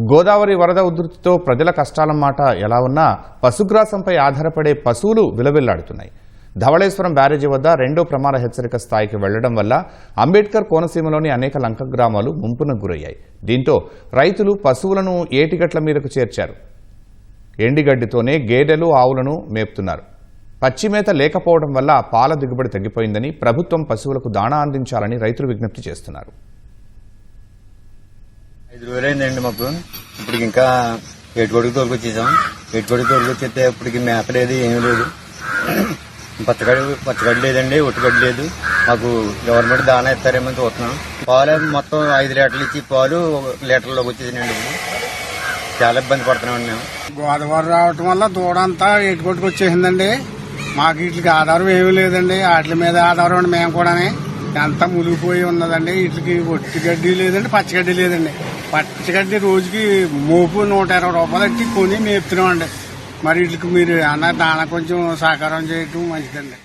గోదావరి వరద ఉధృతితో ప్రజల కష్టాల మాట ఎలా ఉన్నా పశుగ్రాసంపై ఆధారపడే పశువులు విలవిల్లాడుతున్నాయి. ధవళేశ్వరం బ్యారేజీ వద్ద రెండో ప్రమాద హెచ్చరిక స్థాయికి వెళ్లడం వల్ల అంబేద్కర్ కోనసీమలోని అనేక లంక గ్రామాలు ముంపునకు గురయ్యాయి. దీంతో రైతులు పశువులను ఏటిగట్ల మీదకు చేర్చారు. ఎండిగడ్డితోనే గేదెలు ఆవులను మేపుతున్నారు. పచ్చిమేత లేకపోవడం వల్ల పాల దిగుబడి తగ్గిపోయిందని, ప్రభుత్వం పశువులకు దాణా అందించాలని రైతులు విజ్ఞప్తి చేస్తున్నారు. 5 రోజులైందండి మాకు. ఇప్పటికి ఇంకా ఏటుకొడుకు తోలుకొచ్చేసాం. ఏటుకొడుకు తోలుకొచ్చేస్తే ఇప్పటికి మేత లేదు, ఏమీ లేదు. పచ్చగడ్డి లేదండి, ఒట్టుగడ్డి లేదు. మాకు గవర్నమెంట్ దానా ఇస్తారేమో చూస్తున్నాం. పాలు మొత్తం 5 లీటర్లు ఇచ్చి పాలు లీటర్లోకి వచ్చేసినాయండి. చాలా ఇబ్బంది పడుతున్నామండి మేము. గోదావరి రావటం వల్ల దూడంతా ఏటుకొట్టుకు వచ్చేసిందండి. మాకు వీటికి ఆధారం ఏమీ లేదండి. వాటి మీద ఆధారం అండి. మేము కూడా అంతా మునిగిపోయి ఉన్నదండి. వీటికి ఒట్టిగడ్డి లేదండి, పచ్చగడ్డి లేదండి. పచ్చగడ్డి రోజుకి మోపు 120 రూపాయలు ఇచ్చి కొని మేపుతున్నామండి. మరి వీటికి మీరు అన్న దానా కొంచెం సహకారం చేయటం మంచిదండి.